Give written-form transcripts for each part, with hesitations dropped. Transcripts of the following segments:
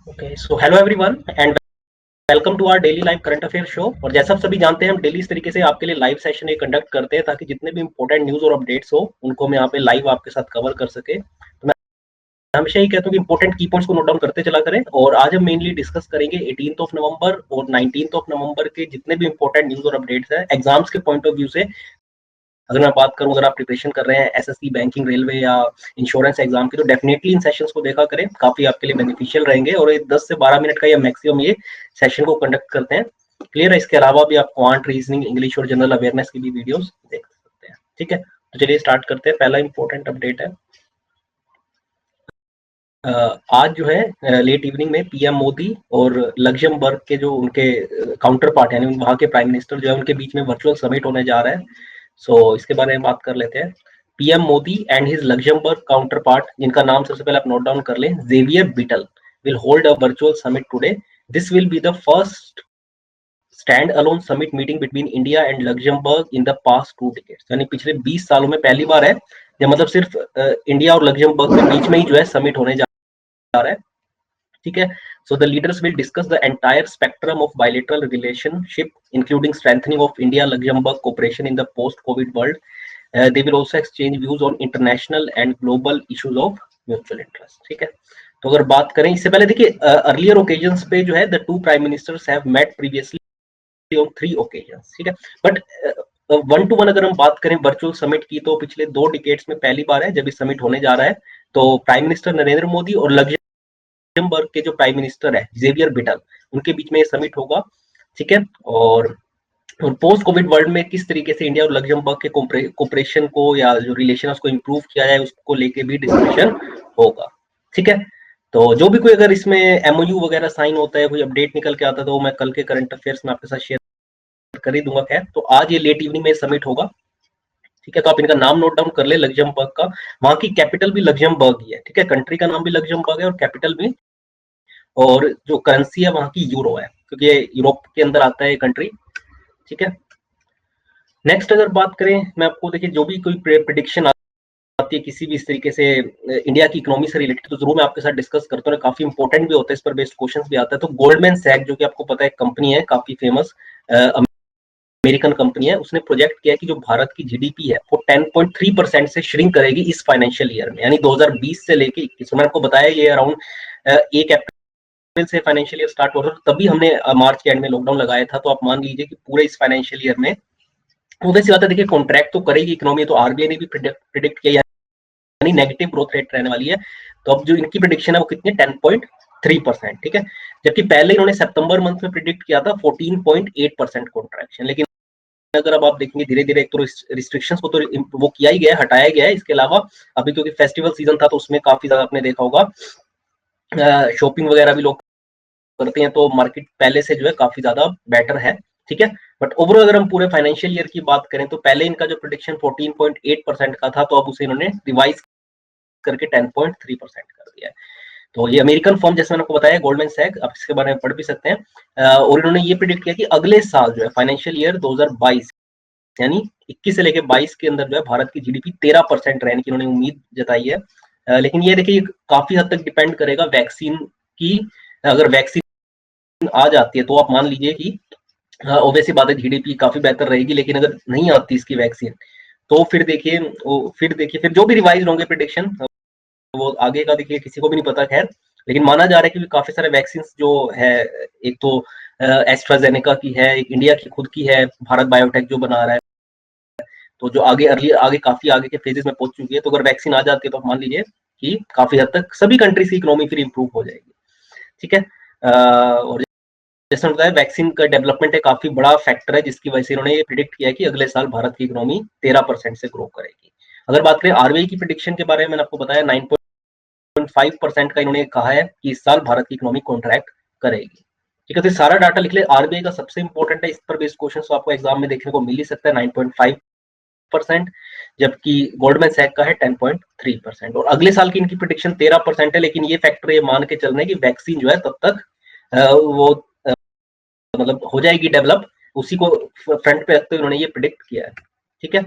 Okay, so hello everyone and welcome to our daily live current affair show. और जैसा आप सभी जानते हैं, हम डेली इस तरीके से आपके लिए लाइव सेशन ये कंडक्ट करते हैं ताकि जितने भी इंपॉर्टेंट न्यूज और अपडेट्स हो उनको हम यहाँ पे लाइव आपके साथ कवर कर सके। तो मैं हमेशा ही कहता हूँ कि इंपॉर्टेंट की पॉइंट्स को नोट डाउन करते चला करें। और आज हम मेनली डिस्कस करेंगे 18th ऑफ नवंबर और 19th ऑफ नवंबर के जितने भी इंपॉर्टेंट न्यूज और अपडेट्स है एग्जाम्स के पॉइंट ऑफ व्यू से। अगर मैं बात करूं, अगर आप प्रिपरेशन कर रहे हैं एसएससी, बैंकिंग, रेलवे या इंश्योरेंस एग्जाम की, तो डेफिनेटली इन सेशंस को देखा करें, काफी आपके लिए बेनिफिशियल रहेंगे। और ये 10 से 12 मिनट का या मैक्सिमम ये सेशन को कंडक्ट करते हैं। क्लियर है? इसके अलावा भी आप क्वांट, रीजनिंग, इंग्लिश और जनरल अवेयरनेस की भी वीडियोस देख सकते हैं। ठीक है, तो चलिए स्टार्ट करते हैं। पहला इंपॉर्टेंट अपडेट है, आज जो है लेट इवनिंग में पीएम मोदी और लग्जमबर्ग के जो उनके काउंटर पार्ट यानी वहां के प्राइम मिनिस्टर जो है उनके बीच में वर्चुअल समिट होने जा रहा है। इसके बारे में बात कर लेते हैं। PM Modi and his Luxembourg counterpart, जिनका नाम सबसे पहले आप नोट डाउन कर लें, Xavier Bettel, will hold a virtual summit today. This will be the first standalone summit meeting between India and Luxembourg in the past 2 decades। यानी पिछले 20 सालों में पहली बार है जब मतलब सिर्फ इंडिया और लग्जमबर्ग के बीच में ही जो है समिट होने जा रहा है। ठीक है, so the leaders will discuss the entire spectrum of bilateral relationship, including strengthening of India-Luxembourg cooperation in the post-COVID world. They will also exchange views on international and global issues of mutual interest. ठीक है, तो अगर बात करें इससे पहले, देखिए earlier occasions पे जो है the two prime ministers have met previously on 3 occasions। ठीक है, बट वन टू वन अगर हम बात करें वर्चुअल समिट की, तो पिछले 2 decades में पहली बार है जब ये समिट होने जा रहा है। तो प्राइम मिनिस्टर नरेंद्र मोदी और लग्जमबर्ग के जो प्राइम मिनिस्टर है जेवियर बिटल, उनके बीच में ये समिट होगा। ठीक है, और पोस्ट कोविड वर्ल्ड में किस तरीके से इंडिया और लग्जमबर्ग के कोऑपरेशन को या जो रिलेशन उसको इंप्रूव किया जाए उसको लेके भी डिस्कशन होगा। ठीक है, तो जो भी कोई अगर इसमें एमओयू वगैरह साइन होता है, कोई अपडेट निकल के आता है, तो मैं कल के करंट अफेयर्स में आपके साथ शेयर कर ही दूंगा। खैर, तो आज ये लेट इवनिंग में समिट होगा। ठीक है, तो आप इनका नाम नोट डाउन कर ले, लग्जमबर्ग का। वहां की कैपिटल भी लग्जमबर्ग ही है। ठीक है, कंट्री का नाम भी लग्जमबर्ग है और कैपिटल भी, और जो करेंसी है वहां की यूरो है, क्योंकि ये यूरोप के अंदर आता है कंट्री। ठीक है, नेक्स्ट अगर बात करें, मैं आपको देखिए जो भी कोई प्रिडिक्शन आती है किसी भी इस तरीके से इंडिया की इकोनॉमी से रिलेटेड, तो जरूर मैं आपके साथ डिस्कस करता हूँ। काफी इंपॉर्टेंट भी होता है, इस पर बेस्ड क्वेश्चन भी आता है। तो गोल्डमैन सैक, जो कि आपको पता है कंपनी है, काफी फेमस अमेरिकन कंपनी है, उसने प्रोजेक्ट किया है कि जो भारत की जीडीपी है वो 10.3% से श्रिंक करेगी इस फाइनेंशियल ईयर में, यानी 2020 से लेके 21। मैंने आपको बताया ये अराउंड 1 अप्रैल से फाइनेंशियल ईयर स्टार्ट हो रहा था, तभी हमने मार्च के एंड में लॉकडाउन लगाया था। तो आप मान लीजिए कि पूरे इस फाइनेंशियल ईयर में वैसी बात है, देखिए कॉन्ट्रैक्ट तो करेगी इकोनॉमी, तो आरबीआई ने भी प्रिडिक्ट किया, यानी नेगेटिव ग्रोथ रेट रहने वाली है। तो अब जो इनकी प्रिडिक्शन है वो कितनी, 10.3%। ठीक है, जबकि पहले इन्होंने सितंबर मंथ में प्रिडिक्ट किया था 14.8% कॉन्ट्रैक्शन। लेकिन अगर अब आप देखेंगे धीरे धीरे, एक तो रिस्ट्रिक्शंस को तो वो किया ही गया है, हटाया गया है। इसके अलावा अभी क्योंकि फेस्टिवल सीजन था, तो उसमें काफी ज्यादा आपने देखा होगा शॉपिंग वगैरह भी लोग करते हैं, तो मार्केट पहले से जो है काफी ज्यादा बेटर है। ठीक है, बट ओवरऑल अगर हम पूरे फाइनेंशियल ईयर की बात करें, तो पहले इनका जो प्रोडिक्शन 14.8% का था, तो अब उसे इन्होंने रिवाइज करके 10.3% कर दिया है। तो ये अमेरिकन फर्म, जैसे मैंने आपको बताया, गोल्डमैन सैक, आप इसके बारे में पढ़ भी सकते हैं। और इन्होंने ये प्रिडिक्ट किया कि अगले साल जो है फाइनेंशियल ईयर 2022 यानी 21 से लेके 22 के अंदर जो है भारत की जीडीपी 13% रहने की इन्होंने उम्मीद जताई है। लेकिन ये देखिए काफी हद तक डिपेंड करेगा वैक्सीन की। अगर वैक्सीन आ जाती है तो आप मान लीजिए कि ऑब्वियसली बात है जीडीपी काफी बेहतर रहेगी। लेकिन अगर नहीं आती इसकी वैक्सीन, तो फिर जो भी रिवाइज होंगे प्रिडिक्शन, वो आगे का देखिए किसी को भी नहीं पता। खैर, लेकिन माना जा रहा है कि काफी सारे वैक्सीन जो है, एक तो एस्ट्राजेनेका की है, एक इंडिया की खुद की है, भारत बायोटेक जो बना रहा है, तो जो आगे काफी आगे के फेजेस में पहुंच चुकी है। तो अगर वैक्सीन आ जाती है तो मान लीजिए कि काफी हद तक सभी कंट्रीज की इकोनॉमी फिर इंप्रूव हो जाएगी। ठीक है, और जैसे बताया, वैक्सीन का डेवलपमेंट एक काफी बड़ा फैक्टर है, जिसकी वजह से इन्होंने ये प्रिडिक्ट किया है कि अगले साल भारत की इकोनॉमी 13% से ग्रो करेगी। अगर बात करें आरबीआई की प्रिडिक्शन के बारे में, मैंने आपको बताया 9.5% का इन्होंने कहा है कि इस साल भारत की इकोनॉमी कॉन्ट्रैक्ट करेगी। ठीक है, तो सारा डाटा लिख ले। आरबीआई का सबसे इंपॉर्टेंट है, इस पर बेस्ड क्वेश्चन तो आपको एग्जाम में देखने को मिल ही सकता है, 9.5%, जबकि गोल्डमैन सैक का है 10.3%। और अगले साल की इनकी प्रिडिक्शन 13% है। लेकिन ये फैक्टर ये मान के चल रहे हैं कि वैक्सीन जो है तब तक वो मतलब हो जाएगी डेवलप, उसी को फ्रंट पे रखते हुए उन्होंने ये प्रिडिक्ट किया है। ठीक है,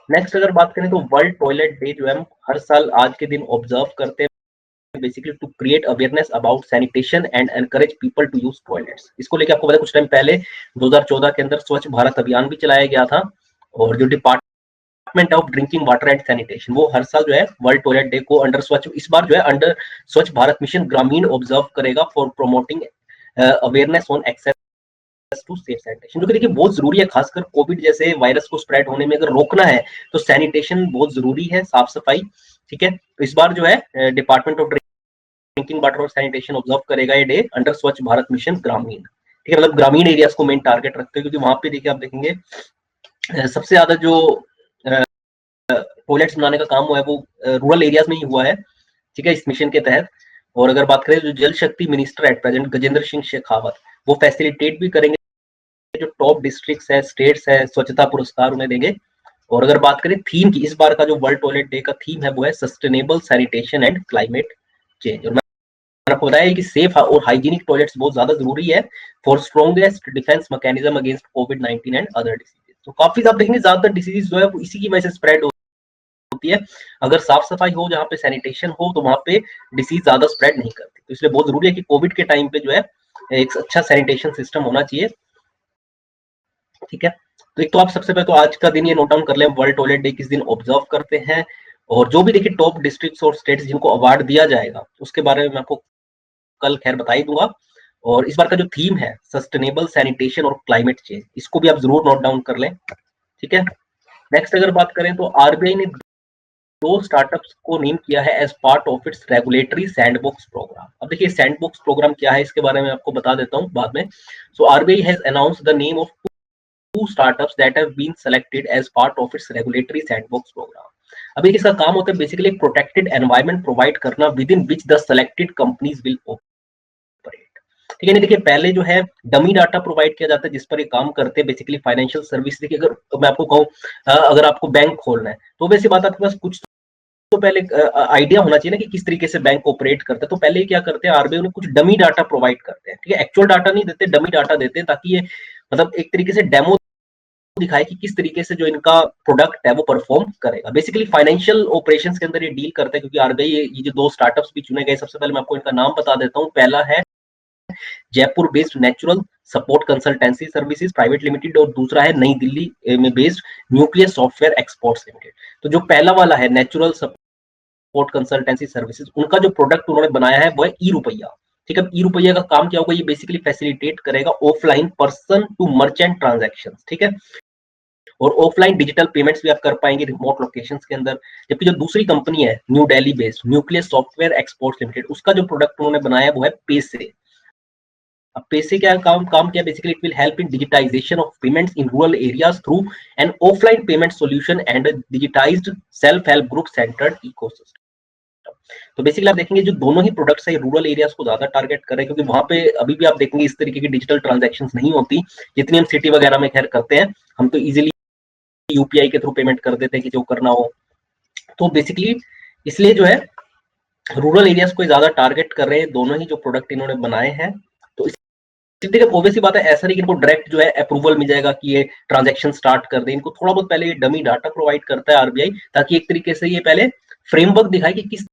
नेक्स्ट अगर बात करें तो वर्ल्ड टॉयलेट डे जो है हम हर साल आज के दिन ऑब्जर्व करते हैं। Basically to create awareness about sanitation and encourage people to use toilets. इसको लेके आपको पता है कुछ टाइम पहले 2014 के अंदर स्वच्छ भारत अभियान भी चलाया गया था, और जो department of drinking water and sanitation वो हर साल जो है वर्ल्ड टॉयलेट डे को अंडर स्वच्छ, इस बार जो है under Swachh Bharat mission Grameen observe करेगा for promoting awareness on access to safe sanitation, जो कि देखिए बहुत जरूरी है, खासकर कोविड जैसे वायरस को स्प्रेड होने में अगर रोकना है तो सैनिटेशन बहुत जरूरी है, साफ सफाई। ठीक है, तो इस बार जो है डिपार्टमेंट ऑफ ड्रिंकिंग वाटर और सैनिटेशन ऑब्जर्व करेगा ये day under Swachh Bharat mission ग्रामीण। ठीक है, मतलब ग्रामीण एरियाज को मेन टारगेट रखते हैं, क्योंकि वहां पे देखिए आप देखेंगे सबसे ज्यादा जो टॉयलेट्स बनाने का काम हुआ है वो रूरल एरियाज में ही हुआ है। ठीक है, इस मिशन के तहत। और अगर बात करें जो जल शक्ति minister at present Gajendra Singh Shekhawat, वो फैसिलिटेट भी करेंगे, जो टॉप डिस्ट्रिक्ट्स है, स्टेट्स है, स्वच्छता पुरस्कार उन्हें देंगे। और अगर बात करें थीम की, इस बार का जो वर्ल्ड टॉयलेट डे का थीम है वो है sustainable sanitation and climate change. और मैंने आपको बताया कि सेफ और हाइजीनिक टॉयलेट्स बहुत ज्यादा जरूरी है for strongest defence mechanism against covid and other diseases. तो काफी आप देखेंगे ज्यादातर डिसीज जो है वो इसी की वजह से स्प्रेड होती है। अगर साफ सफाई हो, जहाँ पे सैनिटेशन हो, तो वहां पे डिसीज ज्यादा स्प्रेड नहीं करती। तो इसलिए बहुत जरूरी है कि कोविड के टाइम पे जो है एक अच्छा सैनिटेशन सिस्टम होना चाहिए। ठीक है, तो एक तो आप सबसे पहले तो आज का दिन ये नोट डाउन कर लें, वर्ल्ड टॉयलेट डे किस दिन ऑब्जर्व करते हैं, और जो भी देखिए टॉप डिस्ट्रिक्ट्स और स्टेट्स जिनको अवार्ड दिया जाएगा उसके बारे में मैं आपको कल खैर बता ही दूंगा। और इस बार का जो थीम है सस्टेनेबल सैनिटेशन और क्लाइमेट चेंज, इसको भी आप जरूर नोट डाउन कर लें। ठीक है, नेक्स्ट अगर बात करें तो आरबीआई ने दो स्टार्टअप्स को नेम किया है as part of its regulatory sandbox program. अब देखिए सैंडबॉक्स प्रोग्राम क्या है इसके बारे में आपको बता देता हूँ बाद में। So RBI has announced the name of two startups that have been selected as part of its regulatory sandbox program. अभी इसका काम होता है बेसिकली एक प्रोटेक्टेड एनवायरनमेंट प्रोवाइड करना with in which the selected companies will operate. ठीक है, देखिए पहले जो है डमी डाटा प्रोवाइड किया जाता है जिस पर ये काम करते हैं बेसिकली फाइनेंशियल सर्विस। देखिए अगर मैं आपको कहूँ अगर आपको बैंक खोलना है तो वैसी बात आपके पास कुछ तो पहले आइडिया होना चाहिए ना कि किस तरीके से बैंक ऑपरेट करता है। तो पहले क्या करते हैं आरबीआई उन्हें कुछ डमी डाटा प्रोवाइड करते हैं। ठीक है, एक्चुअल डाटा नहीं देते, डमी डाटा देते हैं, ताकि ये मतलब एक तरीके से डेमो दिखाए कि किस तरीके से जो इनका प्रोडक्ट है वो परफॉर्म करेगा। बेसिकली फाइनेंशियल ऑपरेशंस के अंदर ये डील करता है, क्योंकि आरबीआई ये जो दो स्टार्टअप्स भी चुने गए, सबसे पहले मैं आपको इनका नाम बता देता हूँ। पहला है Jaipur based natural support consultancy services private limited, और दूसरा है नई दिल्ली में based nucleus software exports limited. तो जो पहला वाला है नेचुरल सपोर्ट कंसल्टेंसी सर्विसेज, उनका जो प्रोडक्ट उन्होंने बनाया है वो है ई रुपया। ठीक है, ई रुपया का काम क्या होगा, ये बेसिकली फैसिलिटेट करेगा offline person to merchant transaction. ठीक है, और ऑफलाइन डिजिटल पेमेंट्स भी आप कर पाएंगे रिमोट लोकेशंस के अंदर। जबकि जो दूसरी कंपनी है new Delhi based nucleus software exports limited, उसका जो प्रोडक्ट उन्होंने बनाया वो है पेसे। अब पेसे क्या काम क्या basically it will help in digitisation of payments in rural areas through an offline payment solution and digitised self help group centred ecosystem. तो बेसिकली आप देखेंगे जो दोनों ही प्रोडक्ट्स है रूरल एरियाज को ज्यादा टारगेट कर रहे हैं, क्योंकि वहां पे अभी भी आप देखेंगे इस तरीके की डिजिटल ट्रांजैक्शंस नहीं होती जितनी हम सिटी वगैरह में खैर करते हैं। हम तो इजीली यूपीआई के थ्रू पेमेंट कर देते हैं कि जो करना हो। तो बेसिकली इसलिए जो है रूरल एरियाज को ज्यादा टारगेट कर रहे हैं दोनों ही जो प्रोडक्ट इन्होंने बनाए हैं। तो देखिए ऑब्वियस सी बात है, ऐसा नहीं कि इनको डायरेक्ट जो है अप्रूवल मिल जाएगा कि ये ट्रांजैक्शन स्टार्ट कर दे। इनको थोड़ा बहुत पहले ये डमी डाटा प्रोवाइड करता है आरबीआई, ताकि एक तरीके से ये पहले फ्रेमवर्क दिखाए कि किस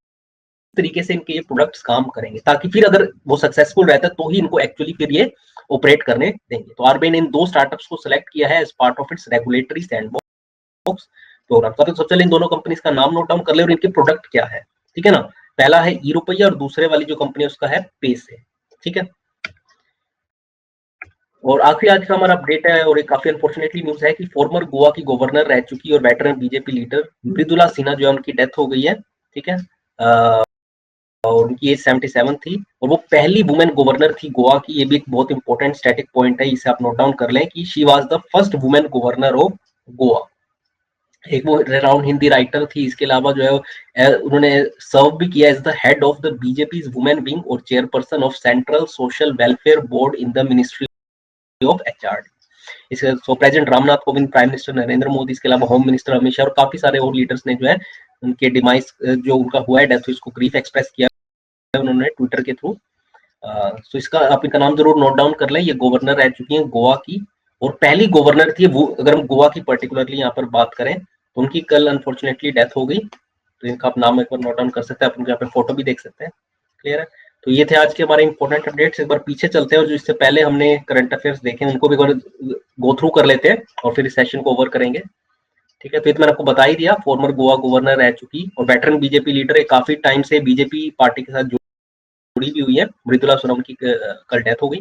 तरीके से इनके ये प्रोडक्ट्स काम करेंगे, ताकि फिर अगर वो सक्सेसफुल रहता है तो ही इनको एक्चुअली फिर ये ऑपरेट करने देंगे। तो आरबीआई ने इन दो स्टार्टअप्स को सिलेक्ट किया है as part of its regulatory sandbox program. तो सबसे पहले इन दोनों कंपनीज का नाम नोट डाउन कर ले और इनके प्रोडक्ट क्या है। ठीक है ना, पहला है ई रुपया और दूसरे वाली जो कंपनी है उसका है पेसे। ठीक है, और आखिरी आज का हमारा अपडेट है और एक काफी अनफॉर्चुनेटली न्यूज है कि फॉर्मर गोवा की गवर्नर रह चुकी और veteran BJP leader Mridula Sinha जो है उनकी डेथ हो गई है। ठीक है, और उनकी एज 77 थी और वो पहली वुमेन गवर्नर थी गोवा की। ये भी एक बहुत इंपॉर्टेंट स्टैटिक पॉइंट है, इसे आप नोट डाउन कर लें कि she was the first women governor of Goa. एक वो रेनाउंड हिंदी राइटर थी, इसके अलावा जो है उन्होंने सर्व भी किया as the head of the BJP women wing और chairperson of central social welfare board in the ministry of HRD. इसके सो president Ramnath Kovind, prime minister Narendra Modi, इसके अलावा होम मिनिस्टर अमित शाह और काफी सारे और लीडर्स ने जो है उनके डिमाइस जो उनका हुआ है डेथ, इसको ग्रीफ एक्सप्रेस किया है उन्होंने ट्विटर के थ्रू। सो इसका आप इनका नाम जरूर नोट डाउन कर लें। ये गवर्नर रह चुकी हैं गोवा की और पहली गवर्नर थी वो। अगर हम गोवा की पर्टिकुलरली यहाँ पर बात करें तो उनकी कल अनफॉर्चुनेटली डेथ हो गई। तो इनका आप नाम एक बार नोट डाउन कर सकते हैं, आप उनके यहाँ पे फोटो भी देख सकते हैं। क्लियर है? तो ये थे आज के हमारे इंपॉर्टेंट अपडेट्स। एक बार पीछे चलते हैं और जो इससे पहले हमने करंट अफेयर्स देखे उनको भी गो थ्रू कर लेते हैं और फिर इस सेशन को ओवर करेंगे। ठीक है, तो ये तो मैंने आपको बता ही दिया, फॉर्मर गोवा गवर्नर रह चुकी और वेटरन बीजेपी लीडर है, काफी टाइम से बीजेपी पार्टी के साथ जुड़ी भी हुई है, मृदुला सोनम की कल डेथ हो गई।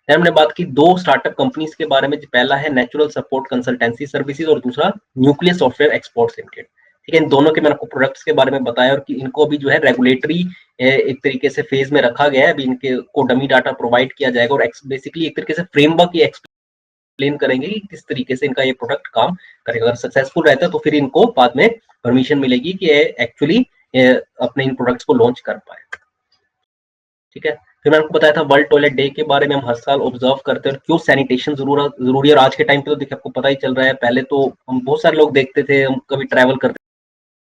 हमने बात की दो स्टार्टअप कंपनीज के बारे में, पहला है नेचुरल सपोर्ट कंसल्टेंसी सर्विसेज और दूसरा न्यूक्लियर सॉफ्टवेयर एक्सपोर्ट्स लिमिटेड। ठीक है, इन दोनों के मैंने आपको प्रोडक्ट्स के बारे में बताया और कि इनको अभी जो है रेगुलेटरी एक तरीके से फेज में रखा गया है। अभी इनके को डमी डाटा प्रोवाइड किया जाएगा और बेसिकली एक तरीके से फ्रेमवर्क एक्सप्लेन करेंगे कि किस तरीके से इनका ये प्रोडक्ट काम करेगा। अगर सक्सेसफुल रहता है तो फिर इनको बाद में परमिशन मिलेगी कि एक्चुअली अपने इन प्रोडक्ट्स को लॉन्च कर पाए। ठीक है, फिर मैंने आपको बताया था वर्ल्ड टॉयलेट डे के बारे में, हम हर साल ऑब्जर्व करते हैं और क्यों सैनिटेशन जरूरी है। और आज के टाइम पे तो देखिए आपको पता ही चल रहा है, पहले तो हम बहुत सारे लोग देखते थे, हम कभी ट्रैवल करते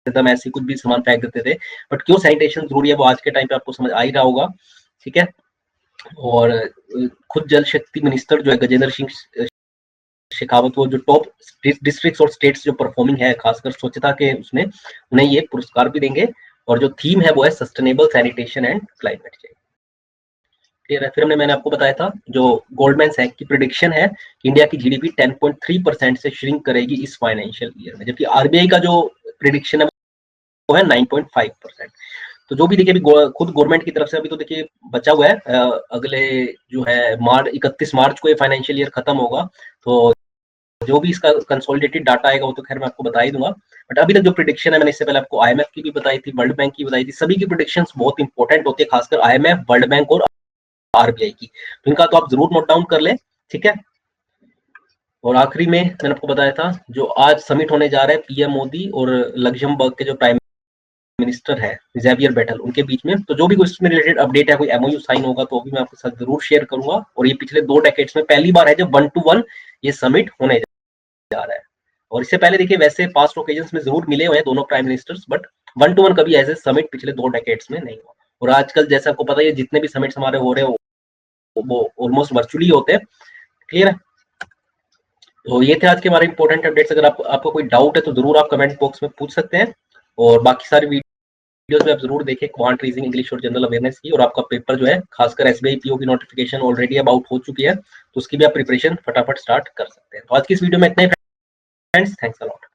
थे हम ऐसे कुछ भी सामान फेंक देते थे, बट क्यों सैनिटेशन जरूरी है वो आज के टाइम पे आपको समझ आ ही रहा होगा। ठीक है, और खुद जल शक्ति मिनिस्टर जो है गजेंद्र सिंह शेखावत, वो जो टॉप डिस्ट्रिक्ट्स और स्टेट्स जो परफॉर्मिंग है खासकर स्वच्छता के उसमें, उन्हें ये पुरस्कार भी देंगे। और जो थीम है वो है sustainable sanitation and climate change. Clear है? फिर मैंने आपको बताया था जो गोल्डमैन सैक की प्रिडिक्शन है कि इंडिया की जीडीपी 10.3% से श्रिंक करेगी इस फाइनेंशियल ईयर में, जबकि आरबीआई का जो प्रिडिक्शन है वो है 9.5%। तो जो भी देखिए अभी खुद गवर्नमेंट की तरफ से अभी तो देखिए बचा हुआ है, अगले जो है 31 मार्च को ये फाइनेंशियल ईयर खत्म होगा, तो जो भी इसका कंसोलिडेटेड डाटा आएगा वो तो खैर मैं आपको बता ही दूंगा। बट अभी तक जो प्रिडिक्शन है, मैंने इससे पहले आपको आईएमएफ की भी बताई थी, वर्ल्ड बैंक की बताई थी, सभी की प्रिडिक्शंस बहुत इंपॉर्टेंट होती है, खासकर आईएमएफ, वर्ल्ड बैंक और आरबीआई की, तो इनका तो आप जरूर नोट डाउन कर लें। ठीक है, और आखिरी में मैंने आपको बताया था जो आज समिट होने जा रहा है पीएम मोदी और लग्जमबर्ग के जो प्राइम मिनिस्टर है जेवियर बेटल, उनके बीच में, तो जो भी कुछ इसमें रिलेटेड अपडेट है, कोई एमओयू साइन होगा तो भी मैं आपके साथ जरूर शेयर करूंगा। और ये पिछले 2 डेकेड्स में पहली बार है जब 1-to-1 ये समिट होने जा रहा है। और इससे पहले देखिए वैसे पास्ट ओकेजन्स में जरूर मिले हुए हैं दोनों प्राइम मिनिस्टर्स, बट 1-to-1 कभी ऐसे समिट पिछले 2 डेकेड्स में नहीं हुआ। और आजकल जैसे आपको पता है जितने भी समिट्स हमारे हो रहे हैं वो ऑलमोस्ट वर्चुअली होते हैं। क्लियर है? तो ये थे आज के हमारे इंपॉर्टेंट अपडेट्स। अगर आपको कोई डाउट है तो जरूर आप कमेंट बॉक्स में पूछ सकते हैं, और बाकी सारी वीडियोस में आप जरूर देखें क्वांट रीजनिंग, इंग्लिश और जनरल अवेयरनेस की। और आपका पेपर जो है खासकर एसबीआई पीओ की नोटिफिकेशन ऑलरेडी अब आउट हो चुकी है, तो उसकी भी आप प्रिपरेशन फटाफट स्टार्ट कर सकते हैं। तो आज की इस वीडियो में इतना ही फ्रेंड्स, थैंक्स अ लॉट।